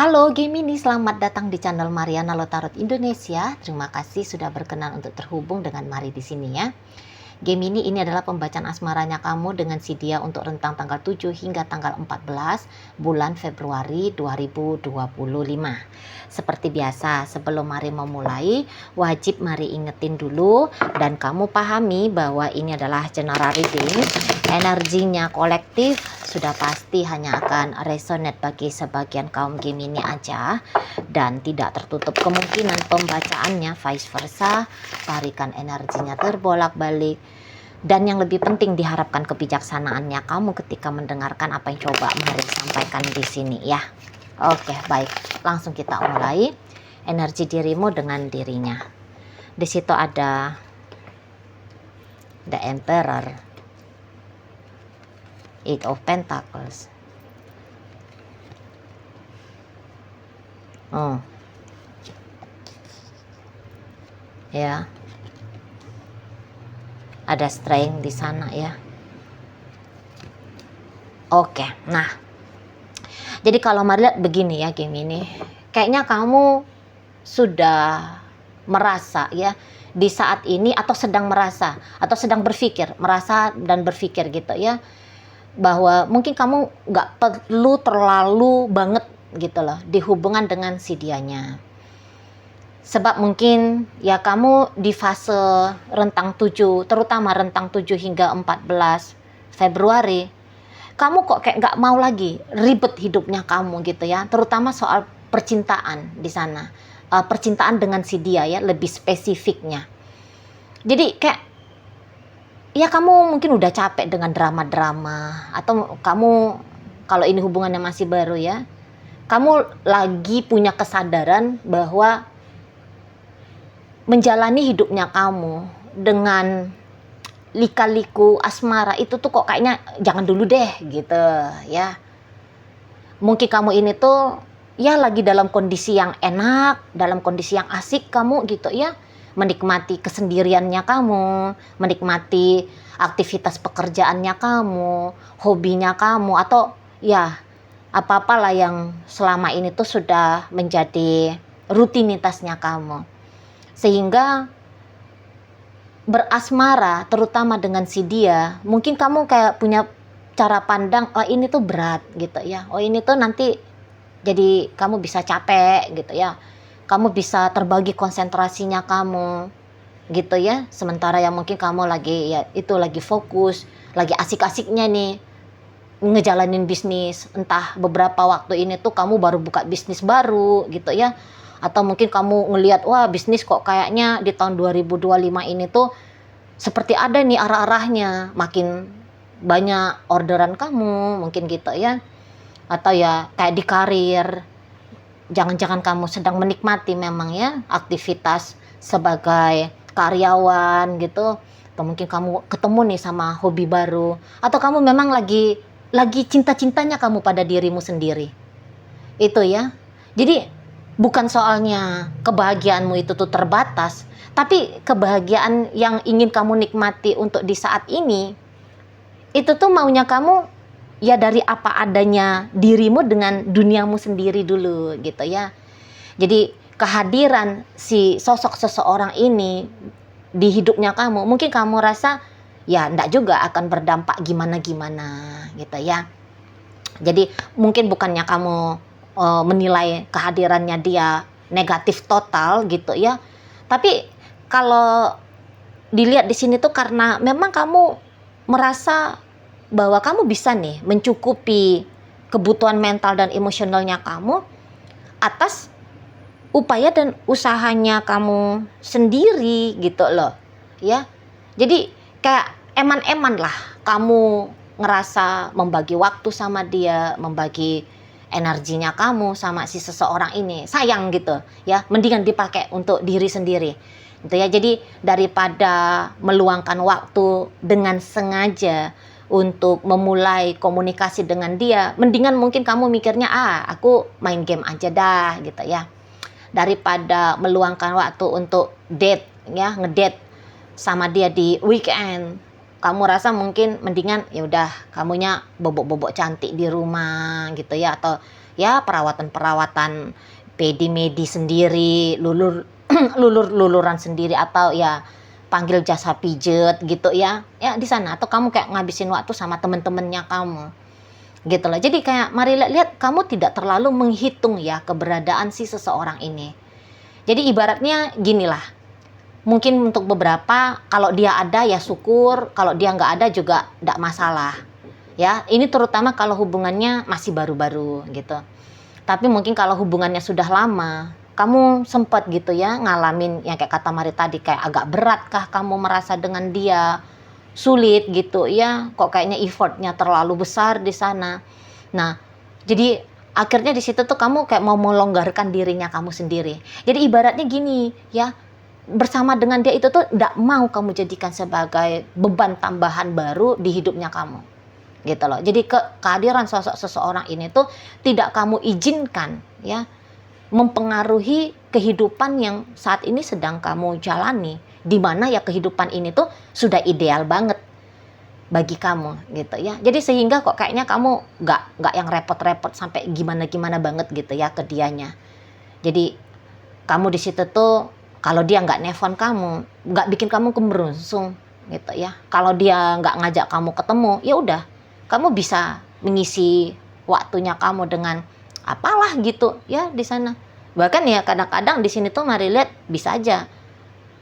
Halo Gemini, selamat datang di channel Mariana Lotarot Indonesia. Terima kasih sudah berkenan untuk terhubung dengan Mari di sini ya. Gemini, ini adalah pembacaan asmaranya kamu dengan si dia untuk rentang tanggal 7 hingga tanggal 14 bulan Februari 2025. Seperti biasa, sebelum Mari memulai, wajib Mari ingetin dulu dan kamu pahami bahwa ini adalah general reading. Energinya kolektif, sudah pasti hanya akan resonate bagi sebagian kaum Gemini aja dan tidak tertutup kemungkinan pembacaannya vice versa. Tarikan energinya terbolak-balik. Dan yang lebih penting, diharapkan kebijaksanaannya kamu ketika mendengarkan apa yang coba Mari sampaikan di sini ya. Oke, baik. Langsung kita mulai. Energi dirimu dengan dirinya. Di situ ada The Emperor, Eight of Pentacles. Ya. Ada strength di sana ya. Oke, nah. Jadi kalau Mari lihat begini ya Gemini, kayaknya kamu sudah merasa ya di saat ini, atau sedang merasa, atau sedang berpikir, merasa dan berpikir gitu ya, bahwa mungkin kamu nggak perlu terlalu banget gitu loh di hubungan dengan si dianya. Sebab mungkin ya kamu di fase rentang 7, terutama rentang 7 hingga 14 Februari, kamu kok kayak nggak mau lagi ribet hidupnya kamu gitu ya, terutama soal percintaan di sana. Percintaan dengan si dia ya, lebih spesifiknya. Jadi kayak ya kamu mungkin udah capek dengan drama-drama, atau kamu kalau ini hubungannya masih baru ya, kamu lagi punya kesadaran bahwa menjalani hidupnya kamu dengan lika-liku asmara itu tuh kok kayaknya jangan dulu deh gitu ya. Mungkin kamu ini tuh ya lagi dalam kondisi yang enak, dalam kondisi yang asik kamu gitu ya, menikmati kesendiriannya kamu, menikmati aktivitas pekerjaannya kamu, hobinya kamu, atau ya apa-apalah yang selama ini tuh sudah menjadi rutinitasnya kamu. Sehingga berasmara terutama dengan si dia, mungkin kamu kayak punya cara pandang, oh ini tuh berat gitu ya, oh ini tuh nanti jadi kamu bisa capek gitu ya, kamu bisa terbagi konsentrasinya kamu gitu ya, sementara yang mungkin kamu lagi ya itu lagi fokus, lagi asik-asiknya nih ngejalanin bisnis, entah beberapa waktu ini tuh kamu baru buka bisnis baru gitu ya, atau mungkin kamu ngelihat wah bisnis kok kayaknya di tahun 2025 ini tuh seperti ada nih arah-arahnya, makin banyak orderan kamu mungkin gitu ya, atau ya kayak di karir, jangan-jangan kamu sedang menikmati memang ya aktivitas sebagai karyawan gitu, atau mungkin kamu ketemu nih sama hobi baru, atau kamu memang lagi cinta-cintanya kamu pada dirimu sendiri itu ya. Jadi bukan soalnya kebahagiaanmu itu tuh terbatas, tapi kebahagiaan yang ingin kamu nikmati untuk di saat ini itu tuh maunya kamu ya dari apa adanya dirimu dengan duniamu sendiri dulu gitu ya. Jadi kehadiran si sosok seseorang ini di hidupnya kamu, mungkin kamu rasa ya enggak juga akan berdampak gimana-gimana gitu ya. Jadi mungkin bukannya kamu menilai kehadirannya dia negatif total gitu ya, tapi kalau dilihat di sini tuh karena memang kamu merasa bahwa kamu bisa nih mencukupi kebutuhan mental dan emosionalnya kamu atas upaya dan usahanya kamu sendiri gitu loh ya. Jadi kayak eman-eman lah kamu ngerasa membagi waktu sama dia, membagi energinya kamu sama si seseorang ini, sayang gitu ya, mendingan dipakai untuk diri sendiri gitu ya. Jadi daripada meluangkan waktu dengan sengaja untuk memulai komunikasi dengan dia, mendingan mungkin kamu mikirnya aku main game aja dah gitu ya, daripada meluangkan waktu untuk date ya, ngedate sama dia di weekend. Kamu rasa mungkin mendingan ya udah kamunya bobok-bobok cantik di rumah gitu ya, atau ya perawatan-perawatan pedi-medi sendiri, luluran sendiri, atau ya panggil jasa pijet gitu ya di sana, atau kamu kayak ngabisin waktu sama temen-temennya kamu gitu loh. Jadi kayak mari lihat kamu tidak terlalu menghitung ya keberadaan si seseorang ini. Jadi ibaratnya ginilah, mungkin untuk beberapa kalau dia ada ya syukur, kalau dia nggak ada juga nggak masalah ya. Ini terutama kalau hubungannya masih baru-baru gitu. Tapi mungkin kalau hubungannya sudah lama, kamu sempat gitu ya ngalamin yang kayak kata Mari tadi, kayak agak berat kah kamu merasa dengan dia, sulit gitu ya, kok kayaknya effortnya terlalu besar di sana. Nah, jadi akhirnya di situ tuh kamu kayak mau melonggarkan dirinya kamu sendiri. Jadi ibaratnya gini ya, bersama dengan dia itu tuh tidak mau kamu jadikan sebagai beban tambahan baru di hidupnya kamu gitu loh. Jadi kehadiran sosok seseorang ini tuh tidak kamu izinkan ya mempengaruhi kehidupan yang saat ini sedang kamu jalani, di mana ya kehidupan ini tuh sudah ideal banget bagi kamu gitu ya. Jadi sehingga kok kayaknya kamu nggak yang repot-repot sampai gimana-gimana banget gitu ya ke dianya. Jadi kamu di situ tuh kalau dia nggak nelfon kamu, nggak bikin kamu kemerungsung gitu ya. Kalau dia nggak ngajak kamu ketemu, ya udah, kamu bisa mengisi waktunya kamu dengan apalah gitu ya di sana. Bahkan ya kadang-kadang di sini tuh Mari lihat bisa aja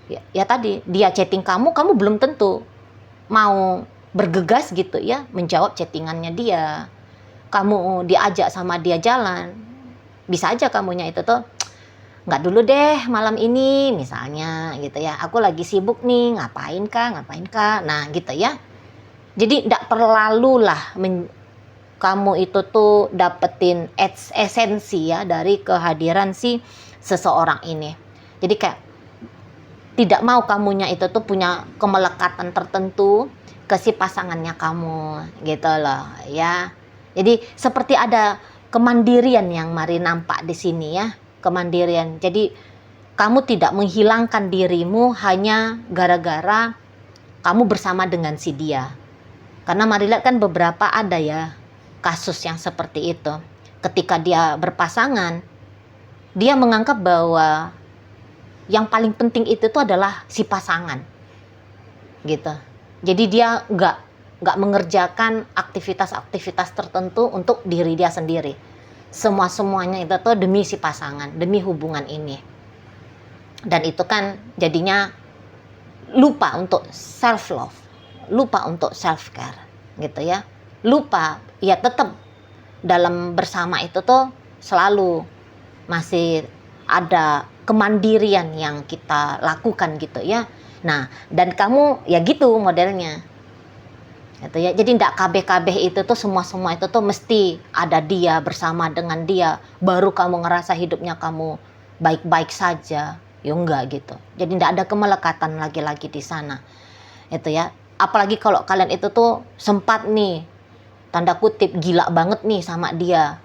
ya tadi dia chatting kamu belum tentu mau bergegas gitu ya menjawab chattingannya dia. Kamu diajak sama dia jalan, bisa aja kamunya itu tuh nggak dulu deh malam ini misalnya gitu ya, aku lagi sibuk nih, ngapain kak, nah gitu ya. Jadi nggak terlalu lah kamu itu tuh dapetin esensi ya dari kehadiran si seseorang ini. Jadi kayak tidak mau kamunya itu tuh punya kemelekatan tertentu ke si pasangannya kamu gitu loh ya. Jadi seperti ada kemandirian yang Mari nampak di sini ya, kemandirian. Jadi kamu tidak menghilangkan dirimu hanya gara-gara kamu bersama dengan si dia. Karena Mari lihat kan beberapa ada ya kasus yang seperti itu. Ketika dia berpasangan, dia menganggap bahwa yang paling penting itu tuh adalah si pasangan gitu. Jadi dia nggak mengerjakan aktivitas-aktivitas tertentu untuk diri dia sendiri. Semuanya itu tuh demi si pasangan, demi hubungan ini. Dan itu kan jadinya lupa untuk self love, lupa untuk self care gitu ya. Lupa ya tetap dalam bersama itu tuh selalu masih ada kemandirian yang kita lakukan gitu ya. Nah, dan kamu ya gitu modelnya gitu ya. Jadi ndak kabeh-kabeh itu tuh semua itu tuh mesti ada dia, bersama dengan dia baru kamu ngerasa hidupnya kamu baik-baik saja. Ya enggak gitu. Jadi ndak ada kemelekatan lagi-lagi di sana. Itu ya. Apalagi kalau kalian itu tuh sempat nih tanda kutip gila banget nih sama dia.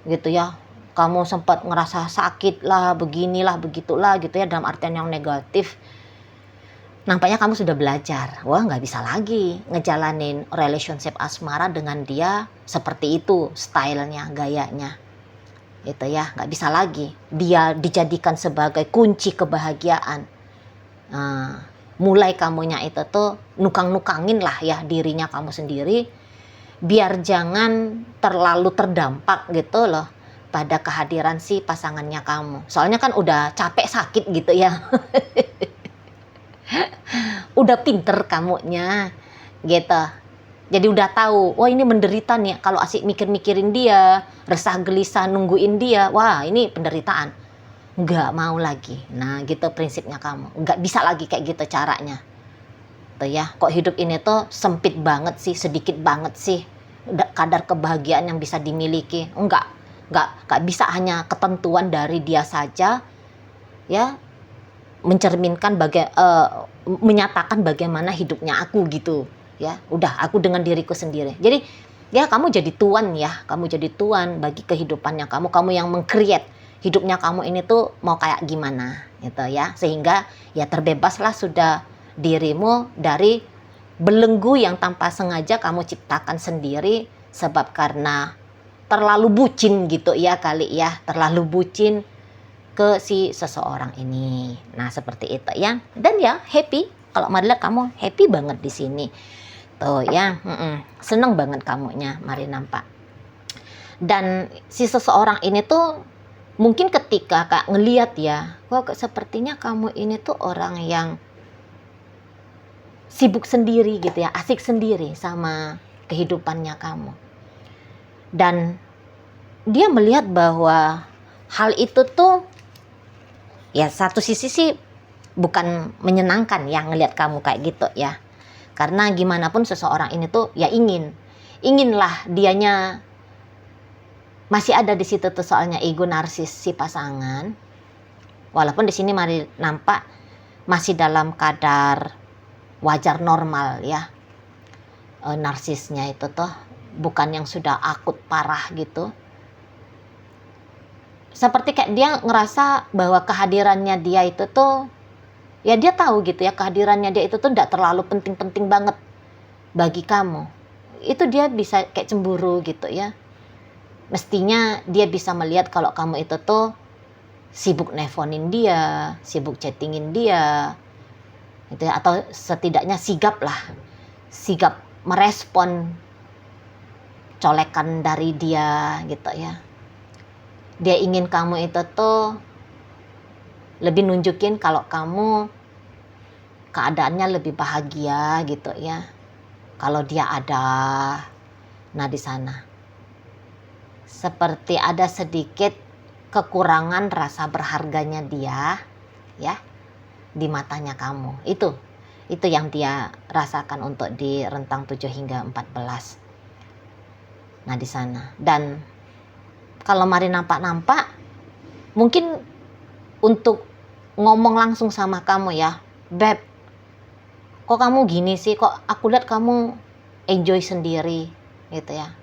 Gitu ya. Kamu sempat ngerasa sakit lah, beginilah, begitulah gitu ya, dalam artian yang negatif. Nampaknya kamu sudah belajar, wah nggak bisa lagi ngejalanin relationship asmara dengan dia seperti itu, stylenya, gayanya. Itu ya, nggak bisa lagi. Dia dijadikan sebagai kunci kebahagiaan. Mulai kamunya itu tuh nukang-nukangin lah ya dirinya kamu sendiri, biar jangan terlalu terdampak gitu loh pada kehadiran si pasangannya kamu. Soalnya kan udah capek sakit gitu ya. Udah pinter kamunya gitu. Jadi udah tahu, wah ini menderita nih kalau asik mikir-mikirin dia, resah gelisah nungguin dia. Wah, ini penderitaan. Nggak mau lagi. Nah, gitu prinsipnya kamu. Nggak bisa lagi kayak gitu caranya. Tuh ya, kok hidup ini tuh sempit banget sih, sedikit banget sih kadar kebahagiaan yang bisa dimiliki. Nggak bisa hanya ketentuan dari dia saja ya, mencerminkan menyatakan bagaimana hidupnya aku gitu ya. Udah aku dengan diriku sendiri. Jadi ya kamu jadi tuan ya, kamu jadi tuan bagi kehidupannya kamu yang meng-create hidupnya kamu ini tuh mau kayak gimana gitu ya. Sehingga ya terbebaslah sudah dirimu dari belenggu yang tanpa sengaja kamu ciptakan sendiri, sebab karena terlalu bucin gitu ya kali ya, terlalu bucin ke si seseorang ini. Nah, seperti itu ya. Dan ya happy, kalau Marila kamu happy banget di sini. Tuh ya, seneng banget kamunya Mari nampak. Dan si seseorang ini tuh mungkin ketika Kak ngeliat ya, kok sepertinya kamu ini tuh orang yang sibuk sendiri gitu ya, asik sendiri sama kehidupannya kamu. Dan dia melihat bahwa hal itu tuh ya satu sisi sih bukan menyenangkan ya ngelihat kamu kayak gitu ya. Karena gimana pun seseorang ini tuh ya inginlah dianya masih ada di situ tuh, soalnya ego narsis si pasangan. Walaupun di sini Mari nampak masih dalam kadar wajar normal ya. Narsisnya itu tuh bukan yang sudah akut parah gitu. Seperti kayak dia ngerasa bahwa kehadirannya dia itu tuh, ya dia tahu gitu ya, kehadirannya dia itu tuh tidak terlalu penting-penting banget bagi kamu. Itu dia bisa kayak cemburu gitu ya. Mestinya dia bisa melihat kalau kamu itu tuh sibuk nelfonin dia, sibuk chattingin dia, gitu ya, atau setidaknya sigap merespon colekan dari dia gitu ya. Dia ingin kamu itu tuh lebih nunjukin kalau kamu keadaannya lebih bahagia gitu ya. Kalau dia ada, nah di sana seperti ada sedikit kekurangan rasa berharganya dia ya di matanya kamu. Itu yang dia rasakan untuk di rentang 7 hingga 14. Nah di sana. Dan kalau Mari nampak mungkin untuk ngomong langsung sama kamu ya, Beb, kok kamu gini sih, kok aku lihat kamu enjoy sendiri gitu ya.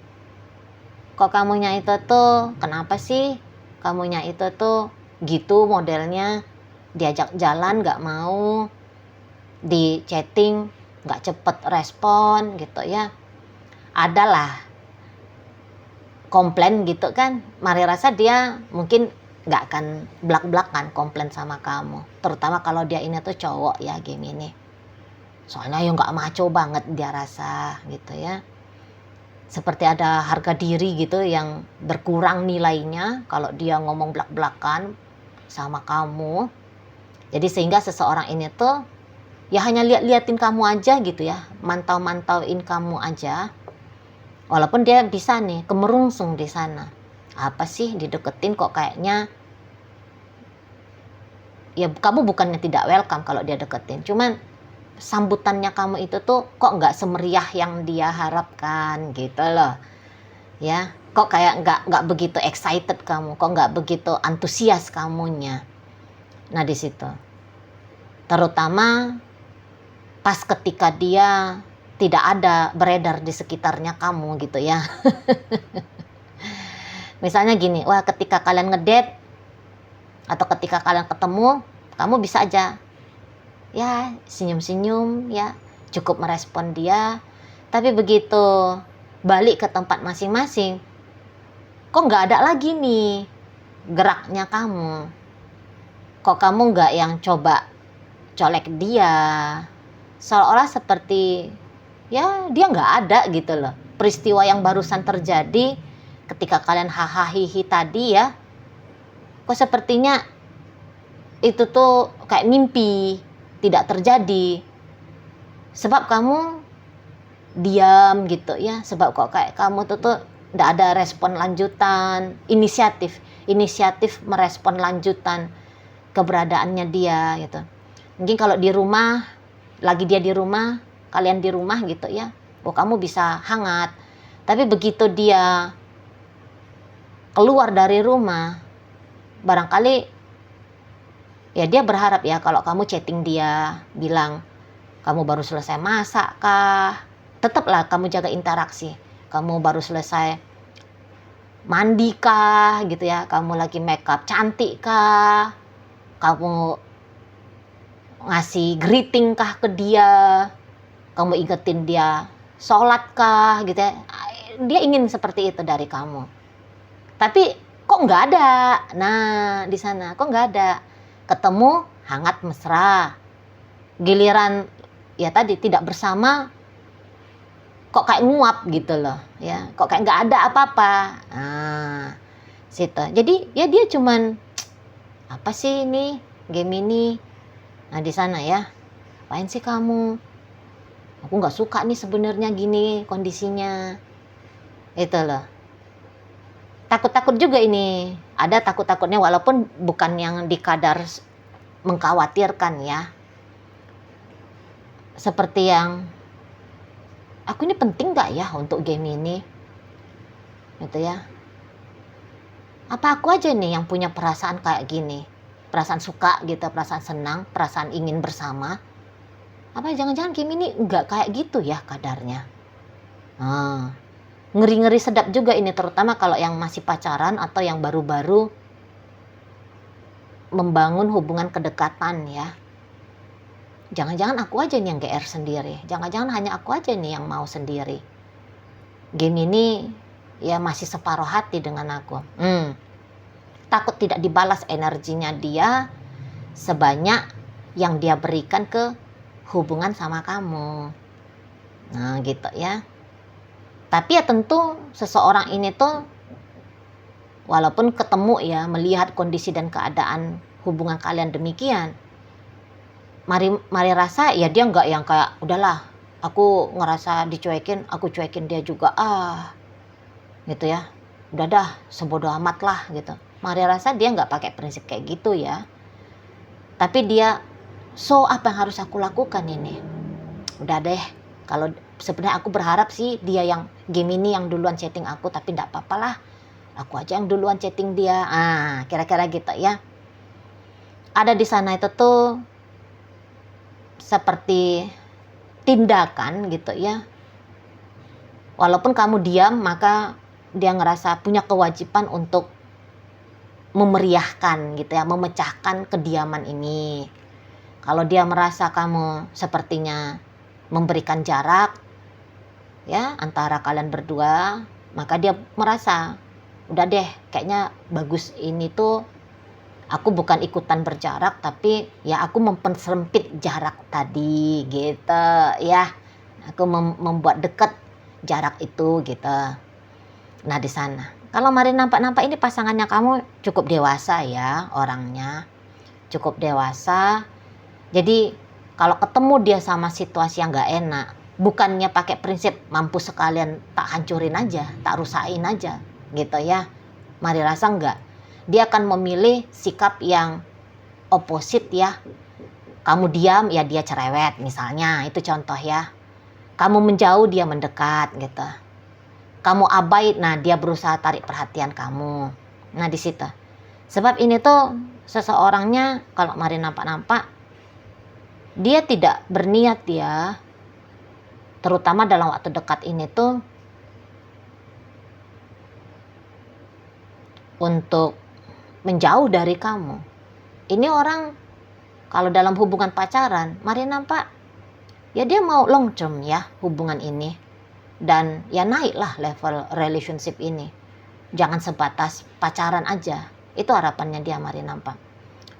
Kok kamunya itu tuh, kenapa sih kamunya itu tuh gitu modelnya, diajak jalan gak mau, di chatting gak cepet respon gitu ya. Adalah komplain gitu kan. Mari rasa dia mungkin gak akan belak-belakan komplain sama kamu, terutama kalau dia ini tuh cowok ya, Gemini. Soalnya yang gak maco banget dia rasa gitu ya. Seperti ada harga diri gitu yang berkurang nilainya kalau dia ngomong belak-belakan sama kamu. Jadi sehingga seseorang ini tuh ya hanya liatin kamu aja gitu ya, mantauin kamu aja. Walaupun dia bisa nih kemerungsung di sana. Apa sih dideketin kok kayaknya, ya kamu bukannya tidak welcome kalau dia deketin, cuman sambutannya kamu itu tuh kok nggak semeriah yang dia harapkan gitu loh ya. Kok kayak nggak begitu excited kamu, kok nggak begitu antusias kamunya. Nah di situ terutama pas ketika dia tidak ada beredar di sekitarnya kamu gitu ya. Misalnya gini, wah ketika kalian ngedate atau ketika kalian ketemu, kamu bisa aja ya senyum-senyum ya, cukup merespon dia. Tapi begitu balik ke tempat masing-masing, kok nggak ada lagi nih geraknya kamu. Kok kamu nggak yang coba colek dia, seolah-olah seperti ya dia nggak ada gitu loh. Peristiwa yang barusan terjadi ketika kalian hahaha tadi ya, kok sepertinya itu tuh kayak mimpi, tidak terjadi. Sebab kamu diam gitu ya, sebab kok kayak kamu tuh nggak ada respon lanjutan, inisiatif merespon lanjutan keberadaannya dia gitu. Mungkin kalau di rumah, lagi dia di rumah, kalian di rumah gitu ya, kamu bisa hangat. Tapi begitu dia keluar dari rumah, barangkali ya dia berharap ya kalau kamu chatting dia, bilang kamu baru selesai masak kah, tetaplah kamu jaga interaksi. Kamu baru selesai mandi kah gitu ya, kamu lagi makeup cantik kah, kamu ngasih greeting kah ke dia, kamu ingetin dia sholat kah gitu ya. Dia ingin seperti itu dari kamu. Tapi kok nggak ada. Nah, di sana kok nggak ada. Ketemu hangat mesra. Giliran ya tadi tidak bersama kok kayak nguap gitu loh, ya. Kok kayak nggak ada apa-apa. Nah, situ. Jadi ya dia cuman apa sih ini game ini. Nah, di sana ya. Apain sih kamu? Aku nggak suka nih sebenarnya gini kondisinya. Itu loh. Takut-takut juga ini. Ada takut-takutnya walaupun bukan yang dikadar mengkhawatirkan ya. Seperti yang aku ini penting gak ya untuk game ini? Gitu ya. Apa aku aja nih yang punya perasaan kayak gini? Perasaan suka gitu, perasaan senang, perasaan ingin bersama. Apa jangan-jangan game ini enggak kayak gitu ya kadarnya? Nah, ngeri-ngeri sedap juga ini, terutama kalau yang masih pacaran atau yang baru-baru membangun hubungan kedekatan ya. Jangan-jangan aku aja nih yang GR sendiri. Jangan-jangan hanya aku aja nih yang mau sendiri. Game ini ya masih separuh hati dengan aku. Takut tidak dibalas energinya dia sebanyak yang dia berikan ke hubungan sama kamu. Nah gitu ya. Tapi ya tentu seseorang ini tuh walaupun ketemu ya, melihat kondisi dan keadaan hubungan kalian demikian, mari rasa ya dia nggak yang kayak udahlah aku ngerasa dicuekin, aku cuekin dia juga gitu ya, udah dah sebodoh amat lah gitu. Mari rasa dia nggak pakai prinsip kayak gitu ya, tapi dia apa yang harus aku lakukan ini? Udah deh, kalau sebenarnya aku berharap sih dia yang game ini yang duluan chatting aku, tapi nggak apa-apa lah, aku aja yang duluan chatting dia. Kira-kira gitu ya. Ada di sana itu tuh seperti tindakan gitu ya. Walaupun kamu diam, maka dia ngerasa punya kewajiban untuk memeriahkan gitu ya, memecahkan kediaman ini. Kalau dia merasa kamu sepertinya memberikan jarak ya antara kalian berdua, maka dia merasa udah deh kayaknya bagus ini tuh aku bukan ikutan berjarak, tapi ya aku mempersempit jarak tadi gitu ya. Aku membuat dekat jarak itu gitu. Nah di sana kalau mari nampak-nampak ini pasangannya kamu cukup dewasa ya orangnya, cukup dewasa. Jadi kalau ketemu dia sama situasi yang gak enak, bukannya pakai prinsip mampu sekalian tak hancurin aja, tak rusain aja gitu ya. Mari rasa enggak. Dia akan memilih sikap yang oposit ya. Kamu diam ya dia cerewet misalnya, itu contoh ya. Kamu menjauh dia mendekat gitu. Kamu abai, nah dia berusaha tarik perhatian kamu. Nah di situ. Sebab ini tuh seseorangnya kalau mari nampak-nampak dia tidak berniat ya, terutama dalam waktu dekat ini tuh untuk menjauh dari kamu. Ini orang kalau dalam hubungan pacaran, mari nampak ya dia mau long term ya hubungan ini. Dan ya naiklah level relationship ini. Jangan sebatas pacaran aja. Itu harapannya dia mari nampak.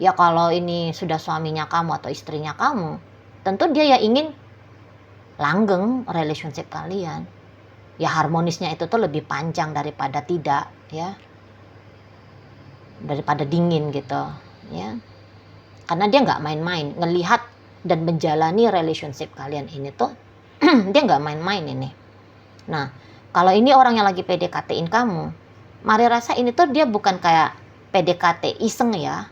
Ya kalau ini sudah suaminya kamu atau istrinya kamu, tentu dia ya ingin langgeng relationship kalian. Ya harmonisnya itu tuh lebih panjang daripada tidak ya. Daripada dingin gitu ya. Karena dia nggak main-main ngelihat dan menjalani relationship kalian ini tuh dia nggak main-main ini. Nah kalau ini orang yang lagi PDKT-in kamu, mari rasa ini tuh dia bukan kayak PDKT iseng ya,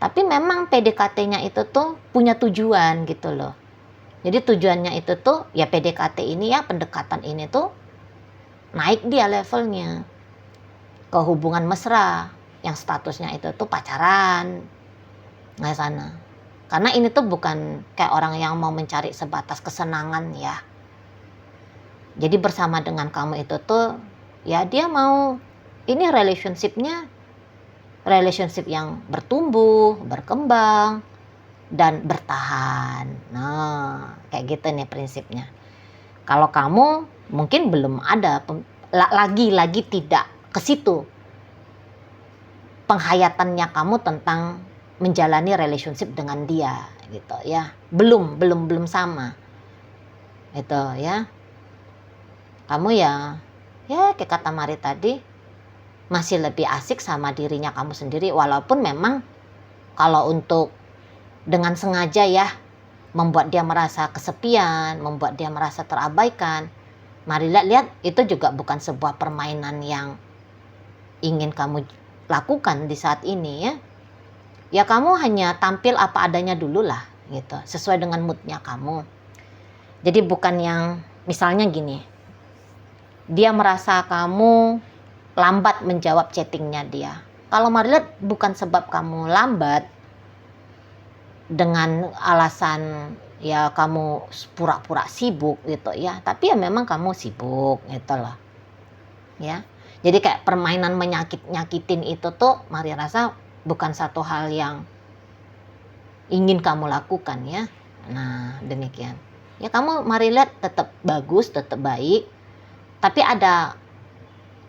tapi memang PDKT-nya itu tuh punya tujuan gitu loh. Jadi tujuannya itu tuh ya PDKT ini ya, pendekatan ini tuh naik dia levelnya ke hubungan mesra yang statusnya itu tuh pacaran. Nah sana. Karena ini tuh bukan kayak orang yang mau mencari sebatas kesenangan ya. Jadi bersama dengan kamu itu tuh ya dia mau ini relationship yang bertumbuh, berkembang dan bertahan. Nah, kayak gitu nih prinsipnya. Kalau kamu mungkin belum ada lagi tidak ke situ penghayatannya kamu tentang menjalani relationship dengan dia gitu ya. Belum sama. Itu ya. Kamu ya kayak kata Mari tadi, masih lebih asik sama dirinya kamu sendiri, walaupun memang kalau untuk dengan sengaja ya membuat dia merasa kesepian, membuat dia merasa terabaikan, Mari lihat itu juga bukan sebuah permainan yang ingin kamu lakukan di saat ini ya. Ya kamu hanya tampil apa adanya dulu lah gitu, sesuai dengan moodnya kamu. Jadi bukan yang misalnya gini, dia merasa kamu lambat menjawab chattingnya dia. Kalau Mari lihat bukan sebab kamu lambat dengan alasan ya kamu pura-pura sibuk gitu ya, tapi ya memang kamu sibuk gitu loh ya. Jadi kayak permainan nyakitin itu tuh Mari rasa bukan satu hal yang ingin kamu lakukan ya. Nah demikian ya, kamu Mari lihat tetap bagus, tetap baik, tapi ada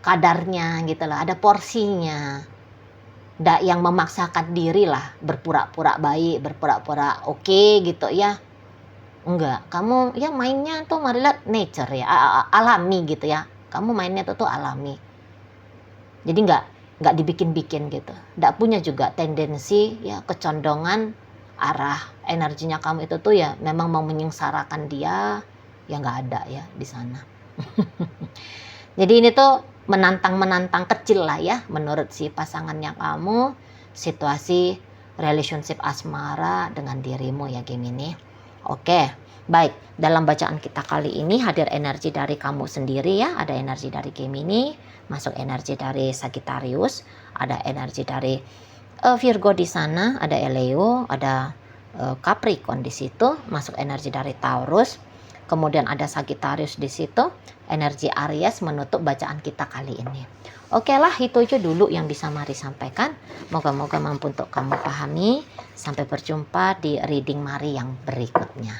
kadarnya gitu loh, ada porsinya. Nggak yang memaksakan diri lah, berpura-pura baik, berpura-pura oke gitu ya. Enggak, kamu ya mainnya tuh Mari lihat nature ya, alami gitu ya. Kamu mainnya tuh alami. Jadi nggak dibikin-bikin gitu. Nggak punya juga tendensi ya kecondongan arah energinya kamu itu tuh ya memang mau menyengsarakan dia, ya nggak ada ya di sana. Jadi ini tuh menantang kecil lah ya menurut si pasangannya kamu, situasi relationship asmara dengan dirimu ya Gemini. Oke, baik. Dalam bacaan kita kali ini hadir energi dari kamu sendiri ya. Ada energi dari Gemini, masuk energi dari Sagittarius, ada energi dari Virgo di sana, ada Leo, ada Capricorn di situ, masuk energi dari Taurus. Kemudian ada Sagittarius di situ, energi Aries menutup bacaan kita kali ini. Oke lah, itu aja dulu yang bisa Mari sampaikan. Moga-moga mampu untuk kamu pahami. Sampai berjumpa di reading Mari yang berikutnya.